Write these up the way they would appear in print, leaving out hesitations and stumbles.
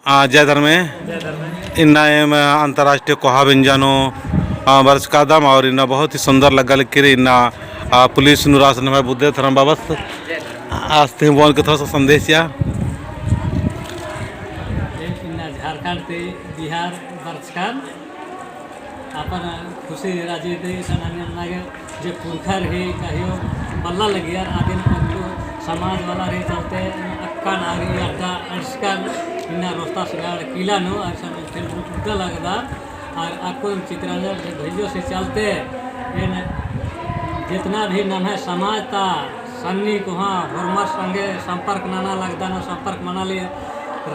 जय धर्मे इन्ना एम अंतर्राष्ट्रीय कोहा व्यंजनो वर्ष का दम और इन्ना बहुत ही सुंदर लगल कि इन्ना पुलिस नुरास में बुद्धे थरम बाबस आस्ते बोल के थोड़ा सा संदेश या झारखंड ते बिहार बरचकान अपन खुशी राजी दे सनागे जे पुरखर है कहियो बल्ला लगी यार आदिन समाज वाला रे चलते अक्का नारी अड्डा अड़स्कन इन्ना रोस्ता सिगाड़ किला नो ऐसा फिर उल्टा लगदा और आपको चित्रांजन भेजो से चलते इन जितना भी नाम है समाज था सन्नी को हाँ हरमर संगे संपर्क नाना लगदा ना संपर्क मना लिए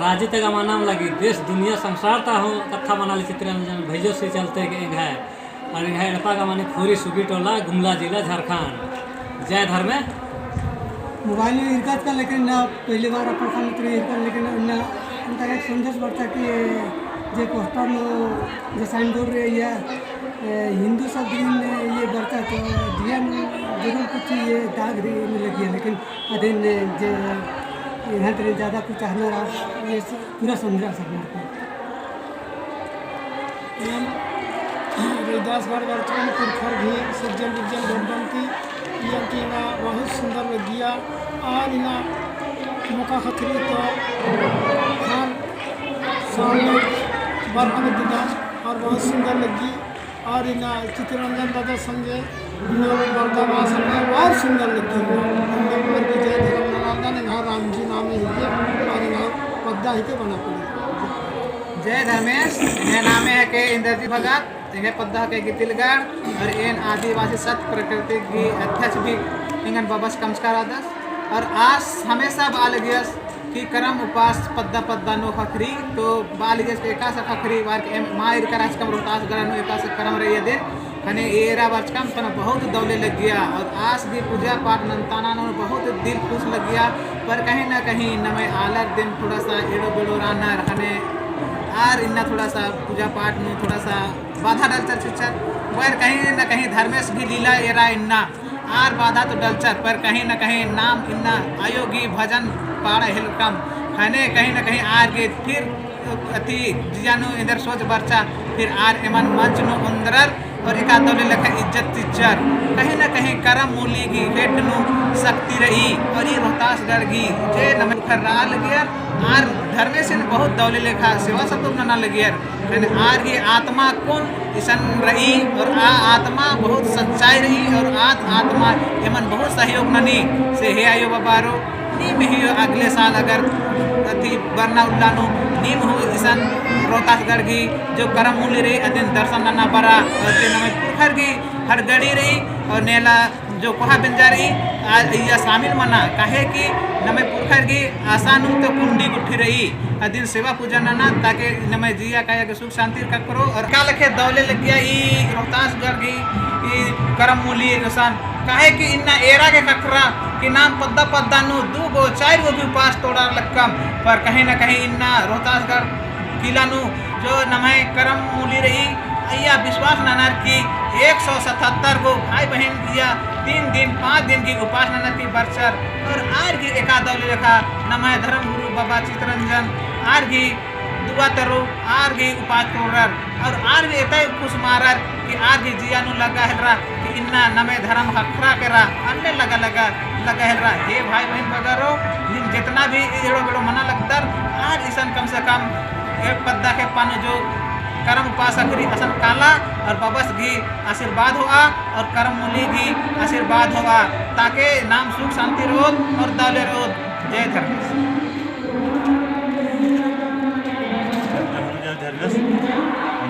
राज्य तक माना लगी देश दुनिया संसार ता हो कथा मना ली चित्रांजन भेजो से चलते के है और है एड़पा का माने खोरी सुगी टोला गुमला जिला झारखंड। जय धर्मे मोबाइल में इरकत का लेकिन ना पहली बार अपन खान तो इरकत लेकिन ना उनका एक संदेश बढ़ता कि जे पोस्टर नो जे साइन बोर्ड रे या हिंदू सब दिन ये बढ़ता तो दिया जरूर कुछ ये दाग रे में लगी है लेकिन अदिन जे यहाँ तेरे ज़्यादा कुछ हमारा ये पूरा समझा सकना रविदासगढ़ वर्तमान पुरखर भी सज्जन विज्जन गणपति की ना बहुत सुंदर लगिया और इना मौका खतरी तो हर सामने बरहम दिना और बहुत सुंदर लगी और इना चित्ररंजन दादा संजय बरदा संजय और सुंदर लगी की जय धर्म ने राम जी नाम है और इना पद्दा ही के बना पड़ी। जय धर्मेश ये नाम है के इंद्रजीत भगत ये पद्दा के गितिलगढ़ और इन आदिवासी सत प्रकृति की अध्यक्ष भी इंगन बाबस कमस्कार आदस और आज हमेशा बाल गयस कि करम उपास पद्दा पद्दा नो खखरी तो बाल गयस एका सा खखरी वार के माँ इर करास कम रोहतास गरनो एका सा करम रही दिन हने एरा वर्ष कम तना बहुत दौले लग गया और आज भी पूजा पाठ नंताना नो बहुत दिल खुश लग गया पर कहीं ना कहीं नमे आलर दिन थोड़ा सा एड़ो बेड़ो राना रहने और इन्ना थोड़ा सा पूजा पाठ में थोड़ा सा बाधा डलचर चिचर पर कहीं ना कहीं धर्मेश भी लीला एरा इन्ना आर बाधा तो डलचर पर कहीं ना कहीं नाम इन्ना आयोगी भजन पाड़ा हिलकम हने कहीं ना कहीं आर के फिर अति जिजानो इधर सोच बर्चा फिर आर एमन मंच नो अंदर और एक आदमी लखा इज्जत टीचर कहीं ना कहीं करम मूली की वेट नु शक्ति रही और ये रोहतास गढ़ की जे नमन खर्रा लगियर आर धर्मे से बहुत दौले लेखा सेवा सब ना लगियर लेकिन आर की आत्मा कौन ईसन रही और आत्मा बहुत सच्चाई रही और आत्मा एमन बहुत सहयोग ननी से हे आयो बाबारो नीम ही अगले साल अगर अति बरना उल्लानो नीम हो ईसन रोहतासगढ़ की जो करम मूल्य रही अदिन दर्शन नना बरा और नमे पुरखर की हर गड़ी रही और नेला जो कोहा बिंजा रही आज यह शामिल मना काहे कि नमे पुरखर की आसान तो कुंडी गुठी रही अदिन सेवा पूजा नना ताकि नमे जिया काया के सुख शांति का करो और का लखे दौले लग गया ई रोहतासगढ़ की ई करम मूल्य इंसान काहे कि इन्ना एरा के ककरा कि नाम पद्दा पद्दा नु दू गो चार गो भी पास तोड़ा लक्कम पर कहीं ना कहीं इन्ना रोहतासगढ़ किला नु जो नमे करम मूली रही अय्या विश्वास नानार की 177 गो भाई बहन किया 3 दिन 5 दिन की उपासना की बरसर और आर की एकादौली रेखा नमे धर्म गुरु बाबा चित्ररंजन आर की दुआ तरो आर की उपास कोरर और आर की एतय खुश मारर कि आर की जिया नु लगा है कि इन्ना नमे धर्म हखरा करा अन्य लगा है हे भाई बहन बगरो जितना भी एड़ो बेड़ो मना लगदर आज ईसन कम से कम एक पद्दा के पानो जो करम उपासक करी असन काला और बबस घी आशीर्वाद हुआ और करम मूली घी आशीर्वाद हुआ ताकि नाम सुख शांति रोध और दौले रोध। जय धर्मेश।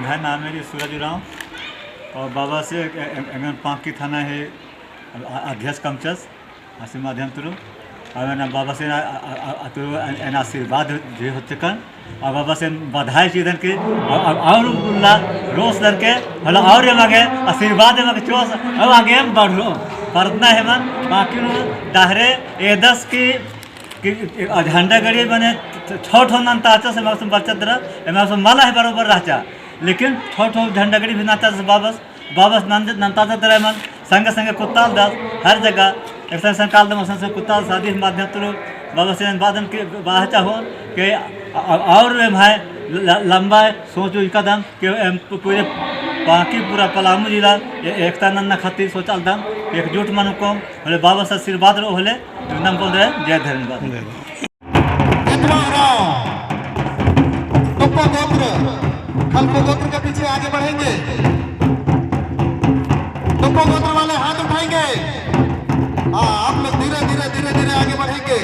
मेरा नाम है सूरज उराव और बाबा से पाँकी थाना है अध्यक्ष कमचस आशी माध्यम तुरु और बाबा से आशीर्वाद जो होते कन और बाबा से बधाई चीजन के और रोज दर के मतलब और मगे आशीर्वाद मगे चोस और आगे हम बढ़ लो परतना है मन बाकी दाहरे ए 10 की झंडा गड़ी बने छोट हो नंता से मग बचत रह एम माला है बरोबर रहचा लेकिन छोट हो झंडा गड़ी भी नाता से बाबस नंता तरह मन संगे संगे कुत्ताल दास हर जगह एक संकाल दम से कुत्ताल शादी माध्यम बाबा से बादम के बाह चाहो कि और भाई लंबा सोचो कदम कि पूरे बाकी पूरा पलामू जिला एकता नन्ना खातिर सोचल दम एकजुट मन को बोले बाबा से आशीर्वाद रो होले एकदम बोल रहे जय धन्यवाद खल्को गोत्र के पीछे आगे बढ़ेंगे। टुप्पो गोत्र वाले हाथ उठाएंगे। हाँ, आप लोग धीरे धीरे धीरे धीरे आगे बढ़ेंगे।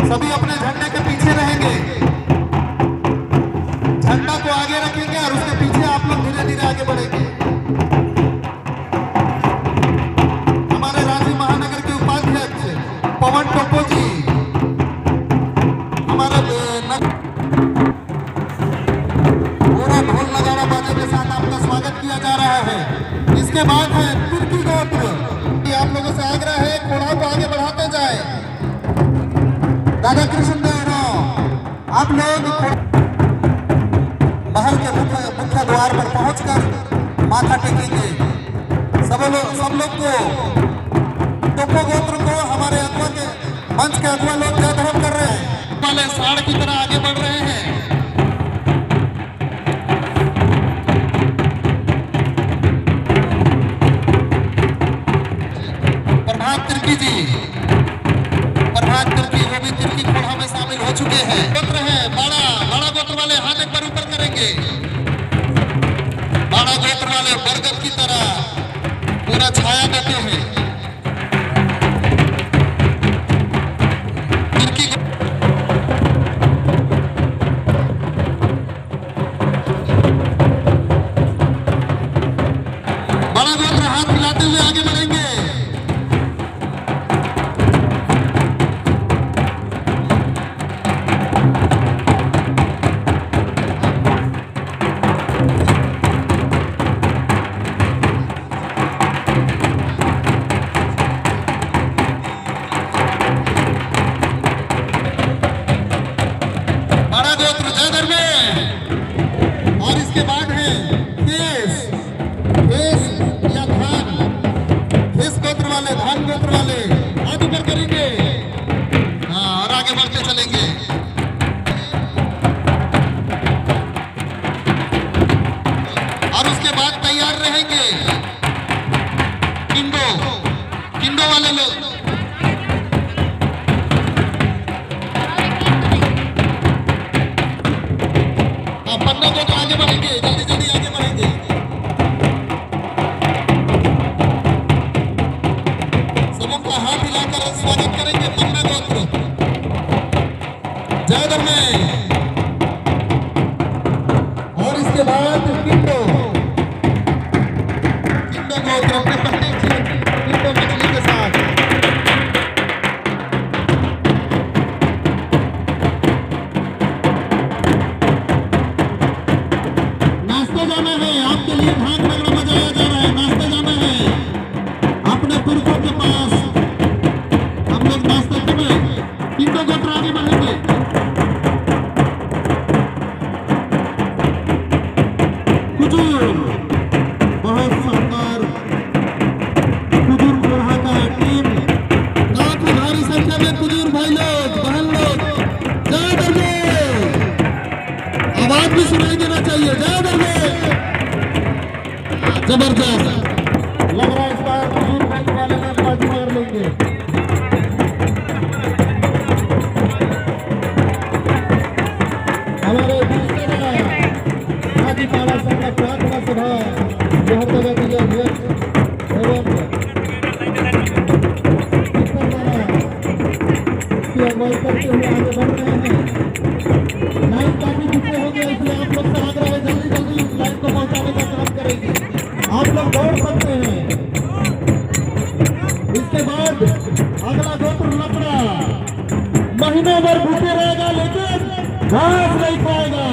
सभी अपने झंडे के पीछे रहेंगे। झंडा को आगे रखेंगे और उसके पीछे आप लोग धीरे धीरे आगे बढ़ेंगे। हमारे रांची महानगर के उपाध्यक्ष पवन टोप्पो जी हमारे पूरा ढोल नगाड़ा बाजे के साथ आपका स्वागत किया जा रहा है। इसके बाद है तुर्की गोत्र। आप लोगों से आग्रह है घोड़ा को आगे बढ़ाते जाए। राधा कृष्ण देव आप लोग महल के मुख्य द्वार पर पहुंचकर माथा टेकेंगे। सब लोग को टोप्पो गोत्र को हमारे अगुआ के मंच के अगुआ लोग जय धर्म कर रहे हैं वाले साड़ की तरह आगे बढ़ रहे हैं। प्रभात तिर्की जी, प्रभात तिर्की वो भी तिर्की घोड़ा में शामिल हो चुके हैं। गोत्र है बड़ा गोत्र वाले हाथ एक बार ऊपर करेंगे। बड़ा गोत्र वाले बरगद की तरह पूरा छाया देते हैं। बड़ा गोत्र हाथ मिलाते हुए आगे बढ़ेंगे। बड़ा गोत्र जय धर्म। और इसके बाद है धान गोत्र वाले हाथ ऊपर करेंगे। हाँ, और आगे बढ़ते चलेंगे। और उसके बाद तैयार रहेंगे किंडो वाले लोग। हाँ, पन्ना को तो आगे बढ़ेंगे, जल्दी जल्दी आगे बढ़ेंगे। हाथ हिलाकर स्वागत करेंगे पन्ना गोत्र जय धर्म। और इसके बाद किंडो गोत्र अपने प्रत्येक किंडो मछली के साथ नाश्ते जाना है। आपके लिए भाग नगड़ा बजाया जा रहा है। नाश्ते जाना है अपने पुरखों के पास। किंडो गोत्र आगे बढ़ेंगे। कुजूर बहुत शानदार कुजूर घोड़ा का टीम। काफी भारी संख्या में कुजूर भाई लोग बहन लोग जय दर्गे। आवाज भी सुनाई देना चाहिए जय दर्गे। जबरदस्त लग रहा है इस बार कुजूर भाई वाले लोग बाजी मार लेंगे। हमारे पाला संघ का प्रार्थना सभा यहाँ तक के अध्यक्ष एवं की अगुवाई करते हुए आगे बढ़ रहे हैं। लाइन काफी पीछे हो गया, इसलिए आप लोग से आग्रह है जल्दी जल्दी लाइन को पहुंचाने का काम करेंगे। आप लोग दौड़ सकते हैं। इसके बाद अगला गोत्र लकड़ा महीनों भर भूखे रहेगा लेकिन घास नहीं पाएगा।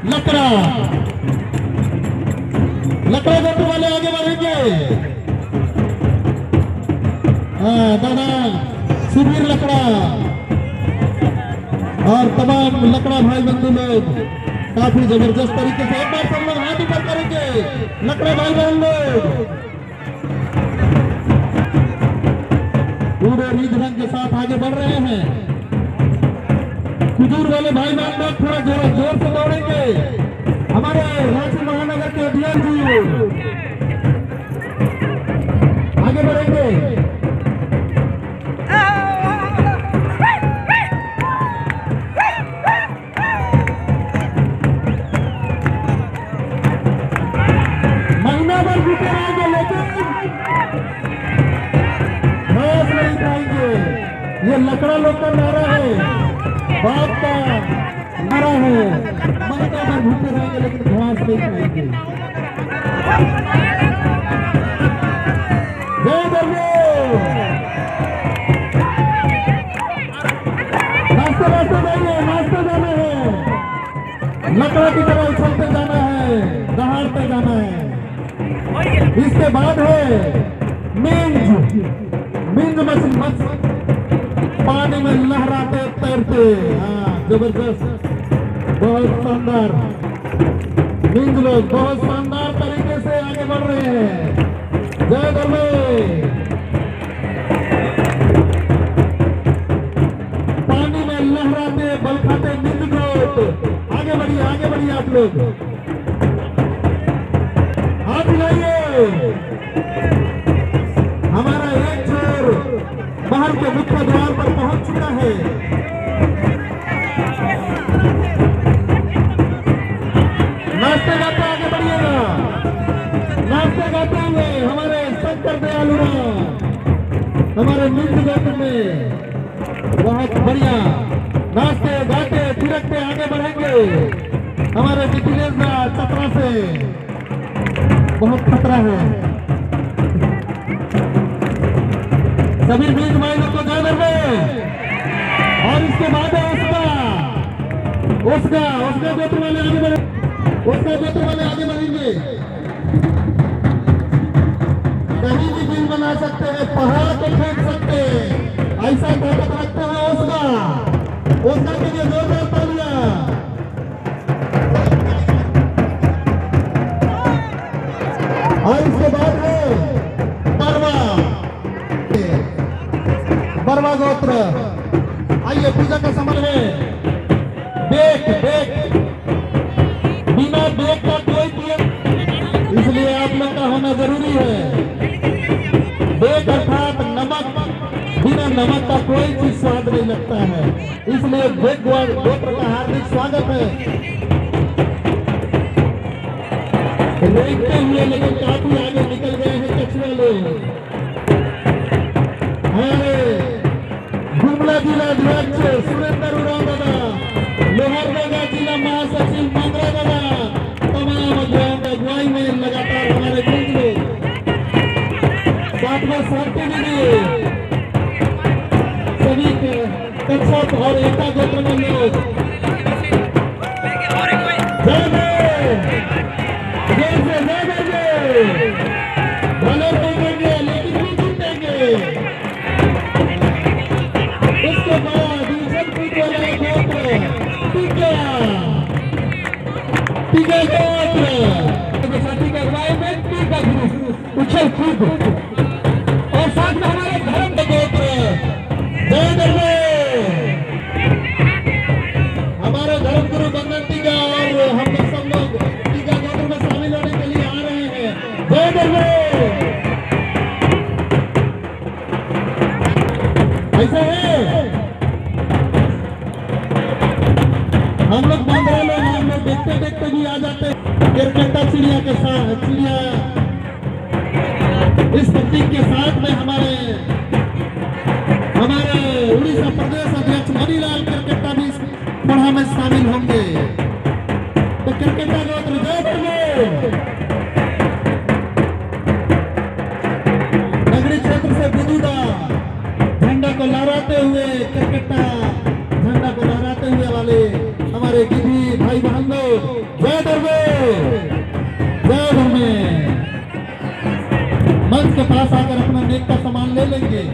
लकड़ा गोत्र वाले आगे बढ़ेंगे। दादा शिविर लकड़ा और तमाम लकड़ा भाई बंधु लोग काफी जबरदस्त तरीके से एक बार सब लोग हाथ ऊपर करेंगे। लकड़ा भाई बहन लोग पूरे रिध ढंग के साथ आगे बढ़ रहे हैं। हुजूर वाले भाई बहन लोग थोड़ा जोर से दौड़ेंगे। हमारे रांची महानगर के डीएम जी आगे बढ़ेंगे। महीना भर जीते रहेंगे लेकिन घास नहीं खाएंगे। ये लकड़ा लोग का नारा है, बाप का नारा है। महीना भर भूखे रहेंगे लेकिन घास नहीं खाएंगे। जय बल्ले। नाश्ते जाइए, नाश्ते जाना है। लकड़ा की तरह उछलते जाना है, दहाड़ते जाना है। इसके बाद है मिंज मछली पानी में लहराते तैरते। हाँ, जबरदस्त, बहुत शानदार। मिंज लोग बहुत शानदार तरीके से आगे बढ़ रहे हैं। जय बल्ले। पानी में लहराते बल खाते मिंज लोग आगे बढ़िए आप लोग। हाथ मिलाइए। हमारा एक छोर बाहर के मुख्य द्वार पर पहुंच चुका है। नाश्ते गाते आगे बढ़िएगा। नाश्ते गाते हुए हमारे शंकर दयालु हमारे मिंज गाते में बहुत बढ़िया नाश्ते गाते थिरकते आगे बढ़ेंगे। हमारे मिथिलेश चतरा से बहुत खतरा है। सभी मिंज भाइयों को जय बल्ले। और इसके बाद है उसका गोत्र वाले आगे बढ़े। उसका गोत्र वाले आगे बढ़ेंगे। कहीं भी बिल बना सकते हैं, पहाड़ को फेंक सकते हैं, ऐसा ताकत रखते हैं। उसका के लिए जोरदार तालियां। और इसके बाद है बरवा गोत्र। आइए पूजा का समय है। बेक बिना बेक का कोई पूजा, इसलिए आप लोग का होना जरूरी है। बेक अर्थात नमक, बिना नमक का कोई चीज स्वाद नहीं लगता है। इसलिए बेक गोत्र का हार्दिक स्वागत है। देखते हुए लेकिन काफी आगे निकल गए हैं कछुआ लोग। हमारे गुमला जिला अध्यक्ष सुरेंद्र उरांव दादा, लोहरदगा जिला महासचिव मंगरा दादा, तमाम अगुवाई में लगातार हमारे मिंज लोग, साथ में शांति दीदी, सभी के कक्षक और एकता गोत्र में लोग भले जीतेंगे लेकिन भी जीतेंगे। इसके बाद गोत्र टीका गोत्र साथी का अगुवाई में टीका ग्रुप उछल कूद और साथ में हमारे धर्म के गोत्र जय बल्ले। हमारे धर्म गुरु बंधन टीका और हम लोग सब लोग टीका गोत्र में शामिल होने के लिए आ रहे हैं। जय बल्ले। ऐसा है हम लोग बांद्रा लोग हम लोग देखते भी आ जाते केरकेटा चिड़िया के साथ, चिड़िया इस प्रतीक के साथ में हमारे उड़ीसा प्रदेश अध्यक्ष मणिलाल केरकेटा भी इस पढ़ा में शामिल होंगे। तो केरकेटा गोत्र जय बल्ले। नगरी क्षेत्र से बुजुदा झंडा को लहराते हुए केरकेटा झंडा को लहराते हुए वाले हमारे गिरी भाई बहन लोग जय बल्ले। जय बल्ले। मंच के पास आकर अपना नेक का सामान ले लेंगे।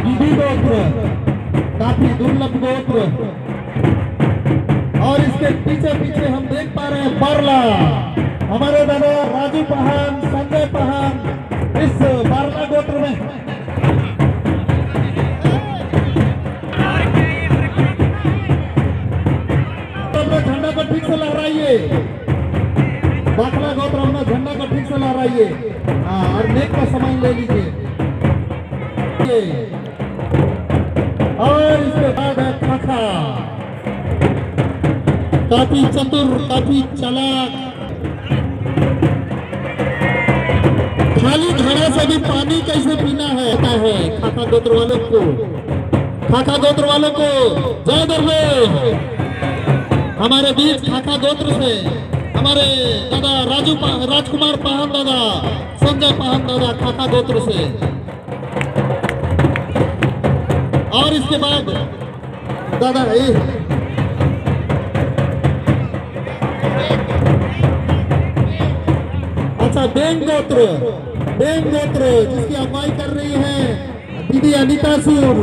गिरी गोत्र काफी दुर्लभ गोत्र और इसके पीछे हम देख पा रहे हैं बरला हमारे दादा राजू पहान, संजय पहान इस बारला गोत्र में अपना झंडा को ठीक से लहराइए। बाखला गोत्र अपना झंडा को ठीक से लहराइए। हाँ, और नेक का समय ले लीजिए। और इसके बाद है खाखा, काफी चतुर, काफी चालाक, खाली घड़ा से भी पानी कैसे पीना है पता है खाखा गोत्र वालों को। खाखा गोत्र वालों को जय दरबार। हमारे बीच खाखा गोत्र से हमारे दादा राजकुमार पाहन दादा, संजय पाहन दादा खाखा गोत्र से। और इसके बाद दादा अच्छा बेंग गोत्र जिसकी अगुवाई कर रही है दीदी अनिता सूर।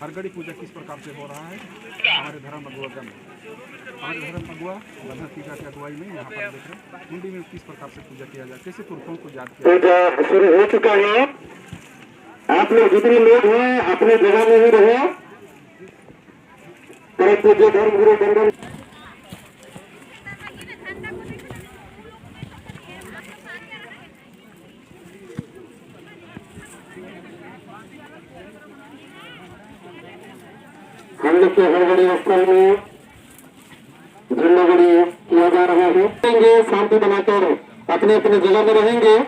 हरगढ़ी पूजा किस प्रकार से हो रहा है? हमारे धर्म अगुआ बंधा टीका की अगुवाई में यहाँ पर देख रहे हैं हुंडी में किस प्रकार से पूजा किया जाए, कैसे पुरखों को याद किया। पूजा शुरू हो चुका है। आप लोग जितने लोग हैं अपने जगह में ही रहे। परम पूज्य धर्म गुरु बंदन हम लोग के हरगढ़ी स्थल में झंडागढ़ी किया जा रहा है। रहेंगे शांति बनाकर अपने अपने जगह में रहेंगे।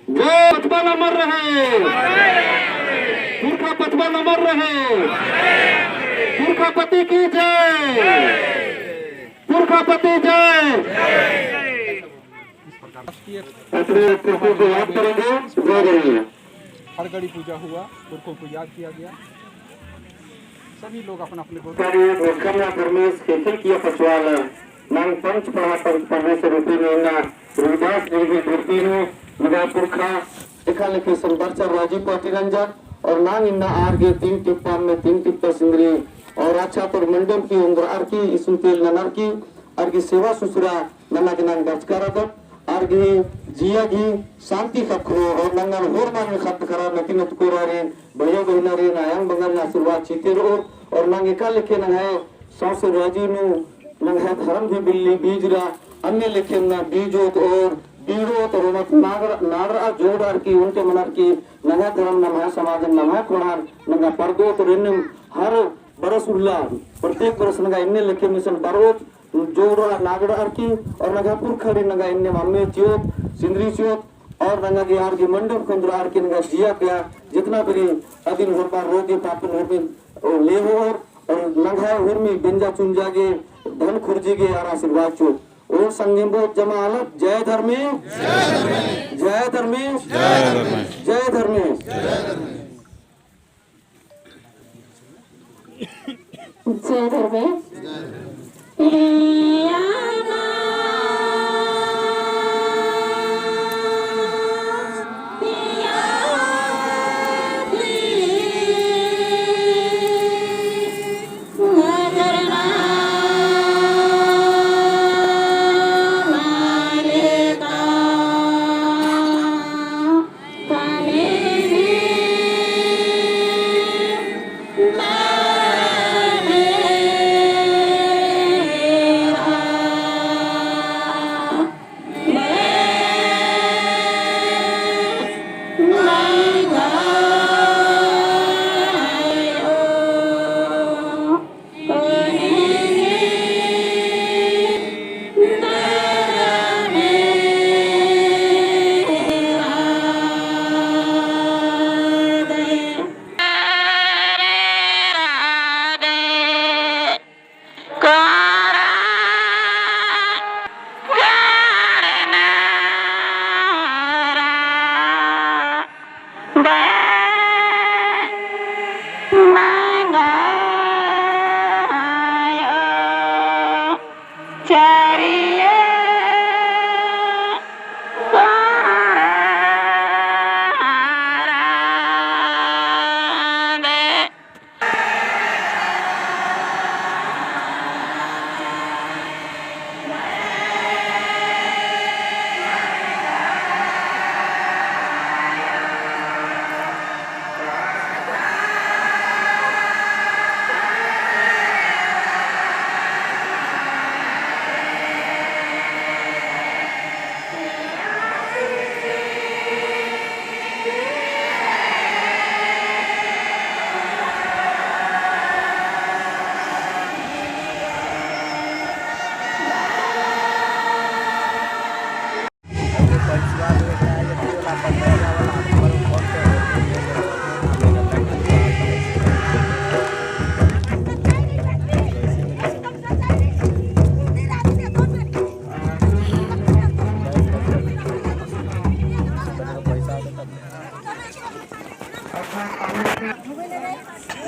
जय पचपन अमर रहे, पुरखा पचपन अमर रहे, पुरखापति की जय, पुरखापति जय। अपने पुरखों को याद करेंगे, जय करेंगे। हरगढ़ी पूजा हुआ, पुरखों को याद किया गया। सभी लोग अपना अपने परमेश खेती किया पचवाल नंग पंच पढ़ा पंच परमेश्वर रूपी में रविदास जी की विदा पुरखा लिखा लिखे संबरचर राजीव पाटिरंजन और नांग इन्ना आर गे तीन टिप्पा में तीन टिप्पा सिंगरी और अच्छा तो मंडल की उंदर आर की इसुतेल ननर की आर की सेवा सुसुरा नन्ना के नाम दर्ज करा दो आर की जिया की शांति खपरो और नंगर होर नांग खप करा नकिन तुकोरा रे भयो बहिना रे नायंग बंगल ना आशीर्वाद चीते रो और नांग का लिखे न है सौसे राजी नु नंग है धर्म भी बिल्ली बीजरा अन्य लेखे ना बीजोत और बीड़ोत और नागरा जोड़ार की उनके मनार की नगा धर्म नमः समाज नमः कोणार नगा पर्दोत और इन हर बरस उल्ला प्रत्येक बरस नगा इन्ने लेखे मिशन बरोत जोड़ा नागरा की और नगा पुरखड़ी नगा इन्ने मम्मी चियोत सिंदरी चियोत और नगा के यार की मंडप कंद्रार की नगा जिया गया जितना भी अदिन होता रोगे पापन होते ले हो और नगा हुर्मी बेंजा चुंजा के धन खुर्जी के यार आशीर्वाद चो और संगीबो जमालत जय धर्मेश जय धर्मेश जय धर्मेश जय धर्मेश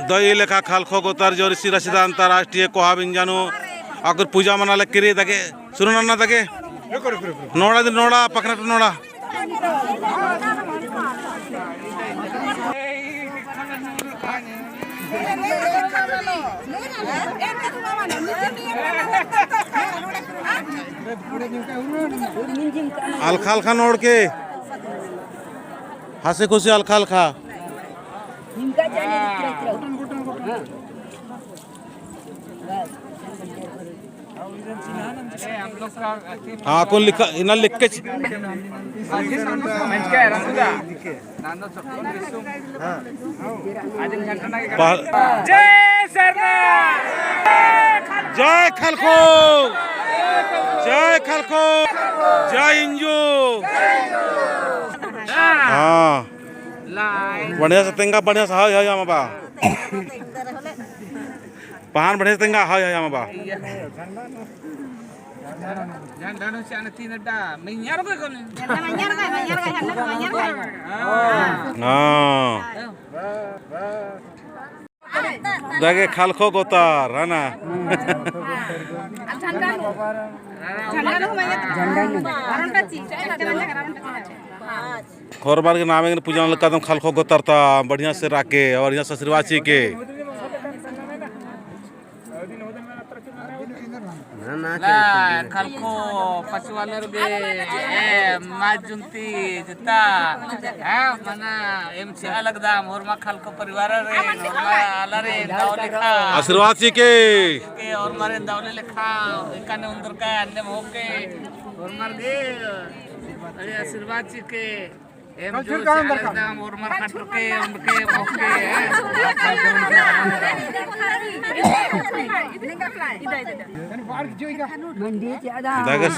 दही लेखा खालखो गोतार जोर सिरासिदा अंतरराष्ट्रीय कोहा बिंजानो अगर पूजा मनाले किरी दगे सुनो ना दगे नोड़ा दिन नोड़ा पकना तो नोड़ा अलखा अलखा नोड़ के हंसे खुशी अलखा अलखा हाँ कौन लिखा इना लिख के जय खलखो जय खलखो जय इंजू हाँ बढ़िया से तेंगा बढ़िया से हाय हाय माबा पहान बढ़िया से तेंगा हाय हाय माबा देखे खालखो गोतार है ना खोरबार के नाम पूजा कदम खालखो गोतार था बढ़िया से राके और यहाँ ससुरवासी के खलको पशुवालर गे माजुंती जिता मना एमसी अलग दाम और मा खलको परिवार रे अलरे दावले खा आशीर्वाद सी के और मारे दावले लिखा इकाने उंदर का अन्य होके और मार गे अरे आशीर्वाद सी के एम जो अलग दाम और मार खटर के उनके होके दागस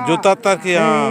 जूता तक यहाँ